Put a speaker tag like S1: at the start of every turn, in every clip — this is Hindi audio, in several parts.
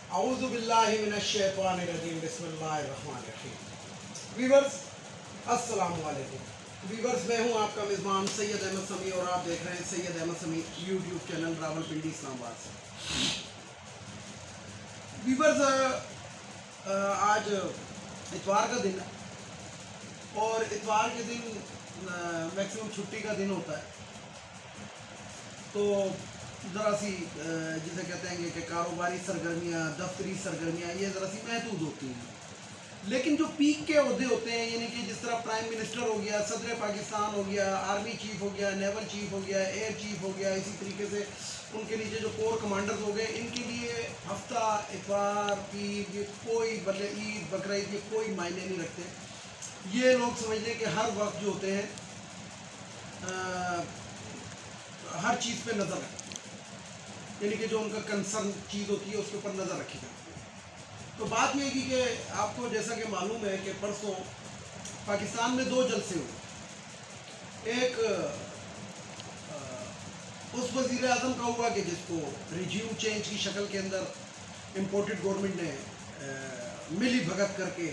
S1: औज़ुबिल्लाहिमिनश्शैतानिर्रजीम बिस्मिल्लाहिर्रहमानिर्रहीम। वीवर्स अस्सलामु अलैकुम। वीवर्स मैं हूं आपका मेज़बान सैयद अहमद समी और आप देख रहे हैं सैयद अहमद समी यूट्यूब चैनल रावलपिंडी इस्लामाबाद से। वीवर्स आज इतवार का दिन है और इतवार के दिन मैक्सिमम छुट्टी का दिन होता है, तो ज़रा सी जिसे कहते हैं कि कारोबारी सरगर्मियाँ, दफ्तरी सरगर्मियाँ ये ज़रा सी महदूद होती हैं। लेकिन जो पीक के ओहदे होते हैं, यानी कि जिस तरह प्राइम मिनिस्टर हो गया, सदर पाकिस्तान हो गया, आर्मी चीफ हो गया, नेवल चीफ हो गया, एयर चीफ हो गया, इसी तरीके से उनके नीचे जो कोर कमांडर्स हो गए, इनके लिए हफ्ता, इतवार, पीर, ये कोई बल्ले ईद, बकरीद ये कोई मायने नहीं रखते। ये लोग समझ लें कि हर वक्त जो होते हैं हर चीज़ पे नज़र रखें, यानी कि जो उनका कंसर्न चीज़ होती है उसके ऊपर नज़र रखी जाती है। तो बात यह की कि आपको जैसा कि मालूम है कि परसों पाकिस्तान में 2 जलसे हुए। एक उस वज़ीर आज़म का हुआ कि जिसको रिज्यूम चेंज की शक्ल के अंदर इम्पोर्टेड गवर्नमेंट ने मिली भगत करके,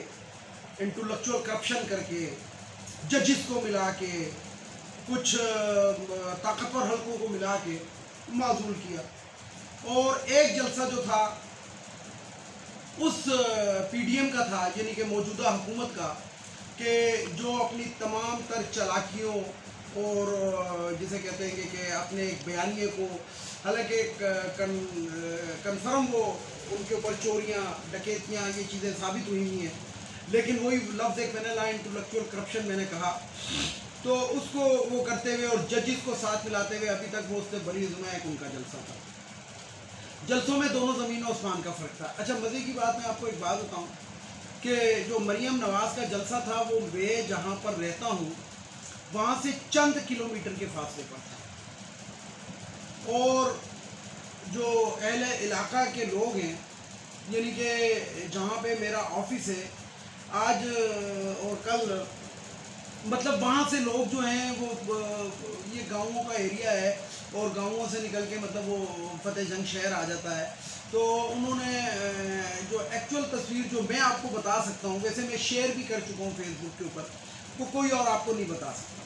S1: इंटेलेक्चुअल करप्शन करके, जजिस को मिला के, कुछ ताकतवर हल्कों को मिला के माजूल किया। और एक जलसा जो था उस पीडीएम का था, यानी कि मौजूदा हुकूमत का, कि जो अपनी तमाम तर चालाकियों और जिसे कहते हैं कि अपने एक बयानिए को, हालांकि कन्फर्म वो उनके ऊपर चोरियाँ, डकैतियाँ ये चीज़ें साबित हुई हैं, लेकिन वही लफ्ज़ एक मैंने ला इंटेलेक्चुअल करप्शन मैंने कहा, तो उसको वो करते हुए और जजिस को साथ मिलाते हुए अभी तक वो उससे बड़ी जुमा एक उनका जलसा था। जलसों में दोनों ज़मीन और आसमान का फ़र्क था। अच्छा, मज़े की बात मैं आपको एक बात बताऊं कि जो मरियम नवाज़ का जलसा था वो मैं जहाँ पर रहता हूँ वहाँ से चंद किलोमीटर के फासले पर था, और जो अहले इलाका के लोग हैं, यानी कि जहाँ पे मेरा ऑफिस है, आज और कल मतलब वहाँ से लोग जो हैं वो ये गाँवों का एरिया है और गाँवों से निकल के मतलब वो फतेह जंग शहर आ जाता है। तो उन्होंने जो एक्चुअल तस्वीर जो मैं आपको बता सकता हूँ, वैसे मैं शेयर भी कर चुका हूँ फेसबुक के ऊपर, वो कोई और आपको नहीं बता सकता।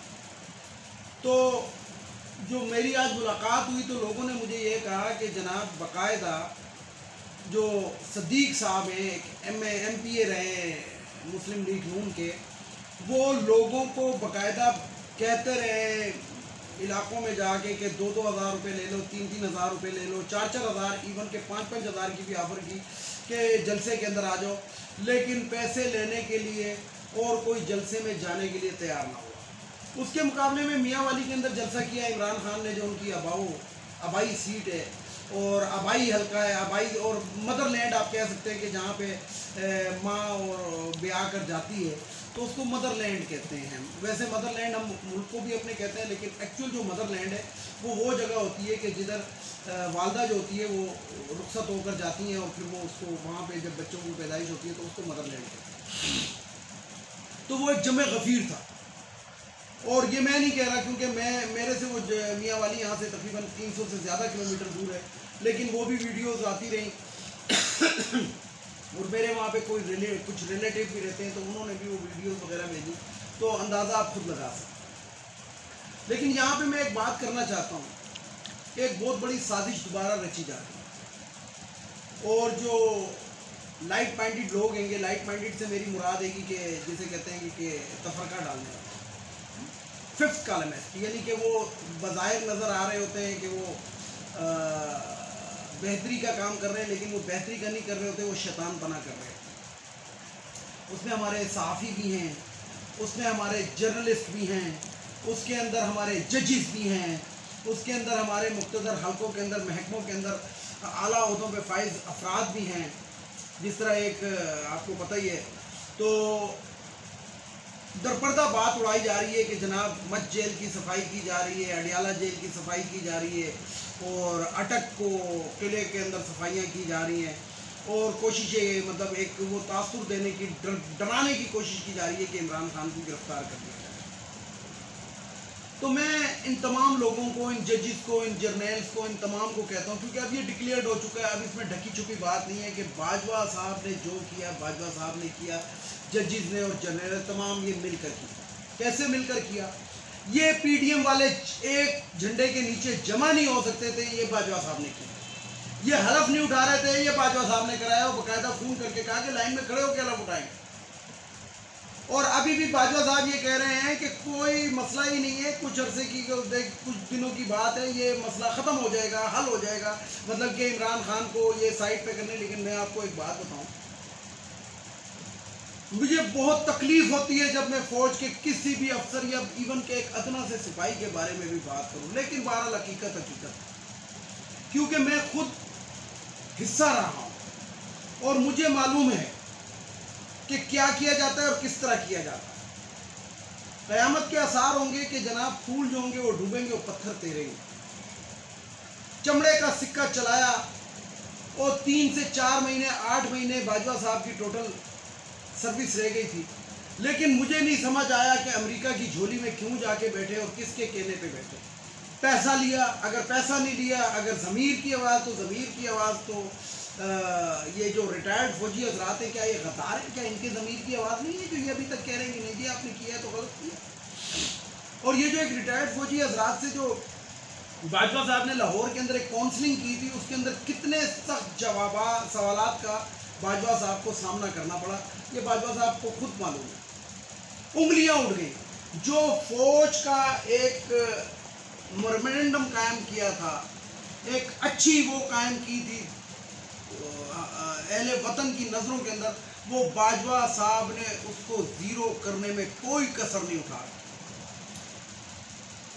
S1: तो जो मेरी आज मुलाकात हुई तो लोगों ने मुझे ये कहा कि जनाब बाकायदा जो सदीक साहब हैं, MPA रहे मुस्लिम लीग नून के, वो लोगों को बाकायदा कहते रहे इलाकों में जाके कि 2-2 हज़ार रुपये ले लो, 3-3 हज़ार रुपये ले लो, 4-4 हज़ार, इवन के 5-5 हज़ार की भी ऑफ़र की कि जलसे के अंदर आ जाओ, लेकिन पैसे लेने के लिए और कोई जलसे में जाने के लिए तैयार ना हुआ। उसके मुकाबले में मियाँ वाली के अंदर जलसा किया इमरान खान ने, जो उनकी आबाई सीट है और आबाई हल्का है, आबाई और मदरलैंड आप कह सकते हैं कि जहाँ पे माँ और ब्याह कर जाती है तो उसको मदरलैंड कहते हैं। वैसे मदरलैंड हम मुल्क को भी अपने कहते हैं, लेकिन एक्चुअल जो मदरलैंड है वो जगह होती है कि जिधर वालदा जो होती है वो रुखसत होकर जाती हैं और फिर वो उसको वहाँ पे जब बच्चों की पैदाइश होती है तो उसको मदरलैंड कहते हैं। तो वो एक जमे गफ़ीर था, और ये मैं नहीं कह रहा क्योंकि मेरे से वो मियाँ वाली यहाँ से तकरीबन 300 से ज़्यादा किलोमीटर दूर है, लेकिन वो भी वीडियोज़ आती रहीं और मेरे वहाँ पे कुछ रिलेटिव भी रहते हैं तो उन्होंने भी वो वीडियोस वगैरह भेजी, तो अंदाज़ा आप खुद लगा सकते। लेकिन यहाँ पे मैं एक बात करना चाहता हूँ, एक बहुत बड़ी साजिश दोबारा रची जा रही है, और जो लाइट माइंडेड लोग हैं, लाइट माइंडेड से मेरी मुराद है कि जिसे कहते हैं कि तफरका डालने वाले, फिफ्थ कॉलम है, यानी कि वो बज़ाहिर नज़र आ रहे होते हैं कि वो बेहतरी का काम कर रहे हैं, लेकिन वो बेहतरी का नहीं कर रहे होते, वो शैतान बना कर रहे हैं। उसमें हमारे सहाफ़ी भी हैं, उसमें हमारे जर्नलिस्ट भी हैं, उसके अंदर हमारे जजिस भी हैं, उसके अंदर हमारे मुख्तदर हल्कों के अंदर, महकमों के अंदर आला ओहदों पे फाइज अफराद भी हैं। जिस तरह एक आपको पता ही है, तो दरपर्दा बात उड़ाई जा रही है कि जनाब मच जेल की सफाई की जा रही है, अडियाला जेल की सफाई की जा रही है, और अटक को किले के अंदर सफाइयाँ की जा रही हैं, और कोशिशें मतलब एक वो तासुर देने की, डराने की कोशिश की जा रही है कि इमरान खान को गिरफ्तार कर लिया जाए। तो मैं इन तमाम लोगों को, इन जजेस को, इन जर्नल्स को, इन तमाम को कहता हूँ, क्योंकि अब ये डिक्लेयर्ड हो चुका है। अब इसमें ढकी छुपी बात नहीं है कि बाजवा साहब ने जो किया, बाजवा साहब ने किया, जजेस ने और जर्नल तमाम ये मिलकर किया। कैसे मिलकर किया? ये पीडीएम वाले एक झंडे के नीचे जमा नहीं हो सकते थे, ये बाजवा साहब ने किया। ये हलफ नहीं उठा रहे थे, ये बाजवा साहब ने कराया और बाकायदा फोन करके कहा कि लाइन में खड़े होकर हलफ उठाएंगे। और अभी भी बाजवा साहब ये कह रहे हैं कि कोई मसला ही नहीं है, कुछ अरसे की, कुछ दिनों की बात है, ये मसला ख़त्म हो जाएगा, हल हो जाएगा, मतलब कि इमरान खान को ये साइड पे करने। लेकिन मैं आपको एक बात बताऊं, मुझे बहुत तकलीफ होती है जब मैं फौज के किसी भी अफसर या इवन के एक अदना से सिपाही के बारे में भी बात करूं। लेकिन बहरहाल हकीकत हकीकत, क्योंकि मैं खुद हिस्सा रहा हूं और मुझे मालूम है कि क्या किया जाता है और किस तरह किया जाता है। क़यामत के आसार होंगे कि जनाब फूल जो होंगे वो डूबेंगे और पत्थर तैरेंगे। चमड़े का सिक्का चलाया और 3 से 4 महीने 8 महीने बाजवा साहब की टोटल सर्विस रह गई थी। लेकिन मुझे नहीं समझ आया कि अमेरिका की झोली में क्यों जाके बैठे और किसके कहने पे बैठे। पैसा लिया, अगर पैसा नहीं लिया, अगर ज़मीर की आवाज़ तो ज़मीर की आवाज़ तो ये जो रिटायर्ड फौजी हजरात हैं, क्या ये गद्दार है? क्या इनके ज़मीर की आवाज़ नहीं है जो ये अभी तक कह रहे हैं कि नहीं जी आपने किया है तो गलत किया? और ये जो एक रिटायर्ड फौजी हजरात से जो बाजवा साहब ने लाहौर के अंदर एक काउंसलिंग की थी, उसके अंदर कितने सख्त सवालात का बाजवा साहब को सामना करना पड़ा, ये बाजवा साहब को खुद मालूम है। उंगलियां उठ गई। जो फौज का एक मेमोरेंडम कायम किया था, एक अच्छी वो कायम की थी अहले वतन की नज़रों के अंदर, वो बाजवा साहब ने उसको ज़ीरो करने में कोई कसर नहीं उठाया।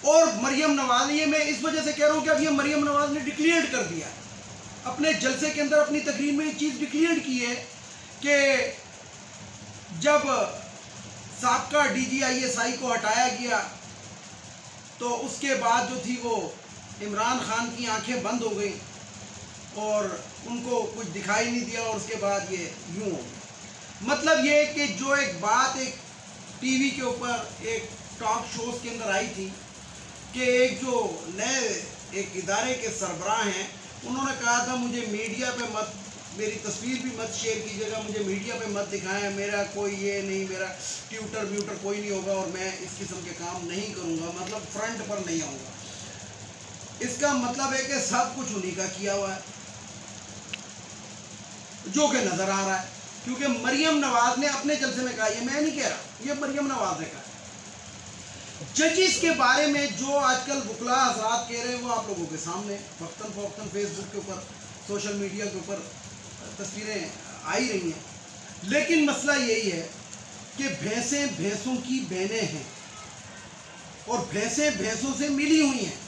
S1: और मरियम नवाज, ये मैं इस वजह से कह रहा हूँ कि अब ये मरियम नवाज ने डिक्लेयर कर दिया है अपने जलसे के अंदर, अपनी तकरीर में एक चीज़ डिक्लेयर की है कि जब साबका DGISI को हटाया गया तो उसके बाद जो थी वो इमरान खान की आंखें बंद हो गई और उनको कुछ दिखाई नहीं दिया और उसके बाद ये यूं हो गया। मतलब ये कि जो एक बात एक टीवी के ऊपर एक टॉक शोज के अंदर आई थी कि एक जो नए एक इदारे के सरबराह हैं, उन्होंने कहा था मुझे मीडिया पे मत, मेरी तस्वीर भी मत शेयर कीजिएगा, मुझे मीडिया पे मत दिखाएं, मेरा कोई ये नहीं, मेरा ट्यूटर व्यूटर कोई नहीं होगा और मैं इस किस्म के काम नहीं करूँगा, मतलब फ्रंट पर नहीं आऊँगा। इसका मतलब है कि सब कुछ उन्हीं का किया हुआ है जो कि नज़र आ रहा है। क्योंकि मरियम नवाज ने अपने जलसे में कहा, ये मैं नहीं कह रहा, ये मरियम नवाज ने कहा। जजिस के बारे में जो आजकल वकला हजरात कह रहे हैं वो आप लोगों के सामने वक्तन फवक्तन फेसबुक के ऊपर, सोशल मीडिया के ऊपर तस्वीरें आई रही हैं। लेकिन मसला यही है कि भैंसें भैंसों की बहनें हैं और भैंसें भैंसों से मिली हुई हैं।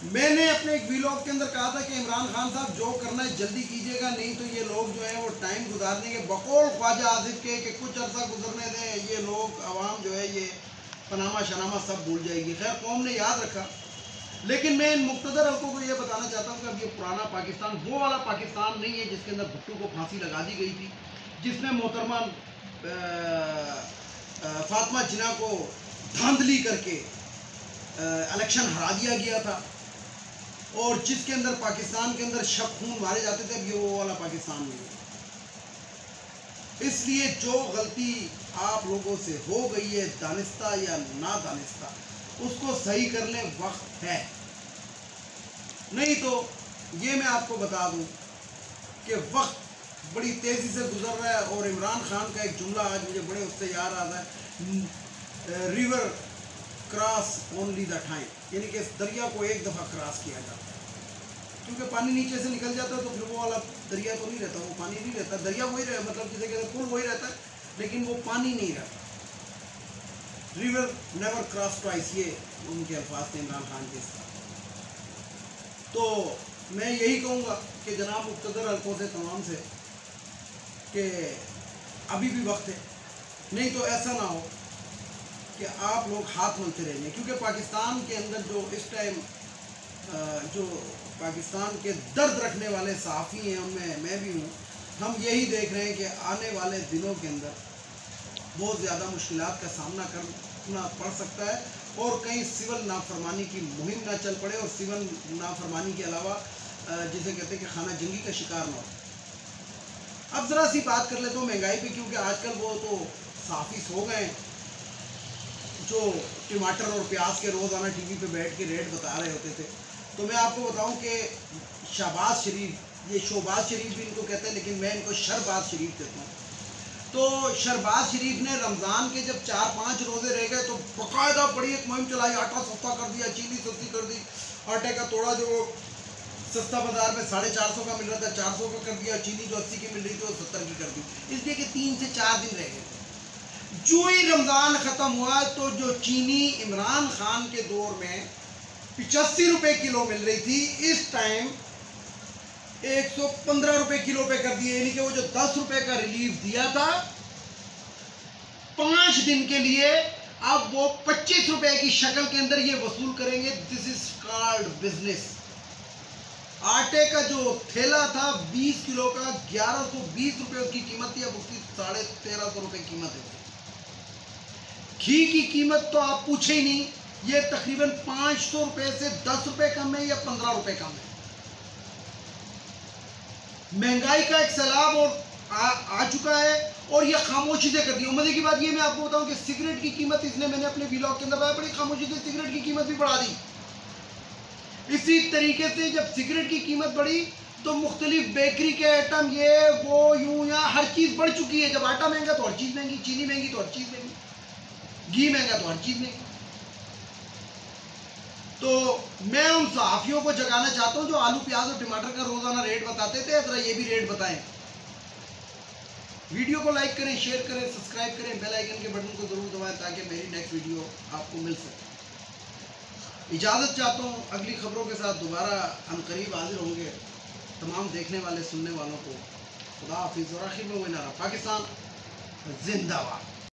S1: मैंने अपने एक वीलॉग के अंदर कहा था कि इमरान खान साहब जो करना है जल्दी कीजिएगा, नहीं तो ये लोग जो है वो टाइम गुजार देंगे बकौल ख्वाजा आसिफ के कि कुछ अर्सा गुजरने दें, ये लोग आवाम जो है ये पनामा शनामा सब भूल जाएगी। खैर कौम ने याद रखा। लेकिन मैं इन मुक्तदर हल्कों को ये बताना चाहता हूँ कि अब ये पुराना पाकिस्तान वो वाला पाकिस्तान नहीं है जिसके अंदर भुट्टो को फांसी लगा दी गई थी, जिसमें मोहतरमा फातिमा जिन्ना को धांधली करके इलेक्शन हरा दिया गया था और जिसके अंदर पाकिस्तान के अंदर शब खून मारे जाते थे। अब ये वो वाला पाकिस्तान नहीं है। इसलिए जो गलती आप लोगों से हो गई है, दानिस्ता या ना दानिस्ता, उसको सही करने वक्त है। नहीं तो ये मैं आपको बता दूं कि वक्त बड़ी तेज़ी से गुजर रहा है। और इमरान खान का एक जुमला आज मुझे बड़े उससे याद आता है, river cross only the time, यानी कि इस दरिया को एक दफ़ा क्रॉस किया जाता है। क्योंकि पानी नीचे से निकल जाता है तो फिर वो वाला दरिया तो नहीं रहता, वो पानी नहीं रहता। दरिया वही रहता, मतलब जिसे कहते हैं पुल वही रहता है, लेकिन वो पानी नहीं रहता। रिवर नेवर क्रॉस ट्वाइस, ये उनके अल्फाज थे इमरान खान के साथ। तो मैं यही कहूँगा कि जनाब मुक्तदर हल्कों से तमाम से कि अभी भी वक्त है, नहीं तो ऐसा ना हो कि आप लोग हाथ मलते रहेंगे। क्योंकि पाकिस्तान के अंदर जो इस टाइम जो पाकिस्तान के दर्द रखने वाले सहाफ़ी हैं, उनमें मैं भी हूँ, हम यही देख रहे हैं कि आने वाले दिनों के अंदर बहुत ज़्यादा मुश्किलात का सामना अपना पड़ सकता है और कहीं सिविल नाफरमानी की मुहिम ना चल पड़े और सिविल नाफरमानी के अलावा जिसे कहते हैं कि खाना जंगी का शिकार ना हो। अब ज़रा सी बात कर लेता हूँ महंगाई पे, क्योंकि आजकल वो तो साफ़ी सो गए जो टमाटर और प्याज के रोज़ाना टीवी पे बैठ के रेट बता रहे होते थे। तो मैं आपको बताऊं कि शहबाज शरीफ, ये शोबाज शरीफ भी इनको कहते हैं लेकिन मैं इनको शरबाज शरीफ कहता हूँ। तो शरबाज शरीफ ने रमज़ान के जब 4-5 रोज़े रह गए तो बाकायदा बड़ी एक मुहिम चलाई, आटा सस्ता कर दिया, चीनी सस्ती कर दी, आटे का तोड़ा जो सस्ता बाजार में 450 का मिल रहा था 400 का कर दिया, चीनी जो 80 की मिल रही थी वो 70 की कर दी, इसलिए कि 3 से 4 दिन रह गए। जो ही रमज़ान ख़त्म हुआ तो जो चीनी इमरान खान के दौर में 85 रुपये किलो मिल रही थी, इस टाइम 115 रुपये किलो पे कर दिए। यानी कि वो जो 10 रुपये का रिलीफ दिया था 5 दिन के लिए, अब वो 25 रुपये की शक्ल के अंदर ये वसूल करेंगे। This is called business. आटे का जो थैला था 20 किलो का 1120 रुपये उसकी कीमत थी, अब उसकी 1350 रुपये कीमत है। घी की कीमत तो आप पूछे ही नहीं, ये तकरीबन 500 रुपये से 10 रुपये कम है या 15 रुपये कम है। महंगाई का एक सैलाब और आ चुका है और ये खामोशी से कर दी। मजे की बात ये मैं आपको बताऊं कि सिगरेट की कीमत इसने, मैंने अपने व्लॉग के अंदर बताया, बड़ी खामोशी से सिगरेट की कीमत भी बढ़ा दी। इसी तरीके से जब सिगरेट की कीमत बढ़ी तो मुख्तलिफ बेकरी के आइटम ये वो यूं या हर चीज़ बढ़ चुकी है। जब आटा महंगा तो हर चीज़ महंगी, चीनी महंगी तो हर चीज़ महंगी, घी महंगा तो हर चीज़ महंगी। तो मैं उन सहाफ़ियों को जगाना चाहता हूं जो आलू प्याज और टमाटर का रोज़ाना रेट बताते थे, जरा ये भी रेट बताएं। वीडियो को लाइक करें, शेयर करें, सब्सक्राइब करें, बेल आइकन के बटन को ज़रूर दबाएं ताकि मेरी नेक्स्ट वीडियो आपको मिल सके। इजाज़त चाहता हूँ, अगली खबरों के साथ दोबारा अनकरीब हाजिर होंगे। तमाम देखने वाले सुनने वालों को खुदा हाफिज़ और आखिर में वो नारा पाकिस्तान जिंदाबाद।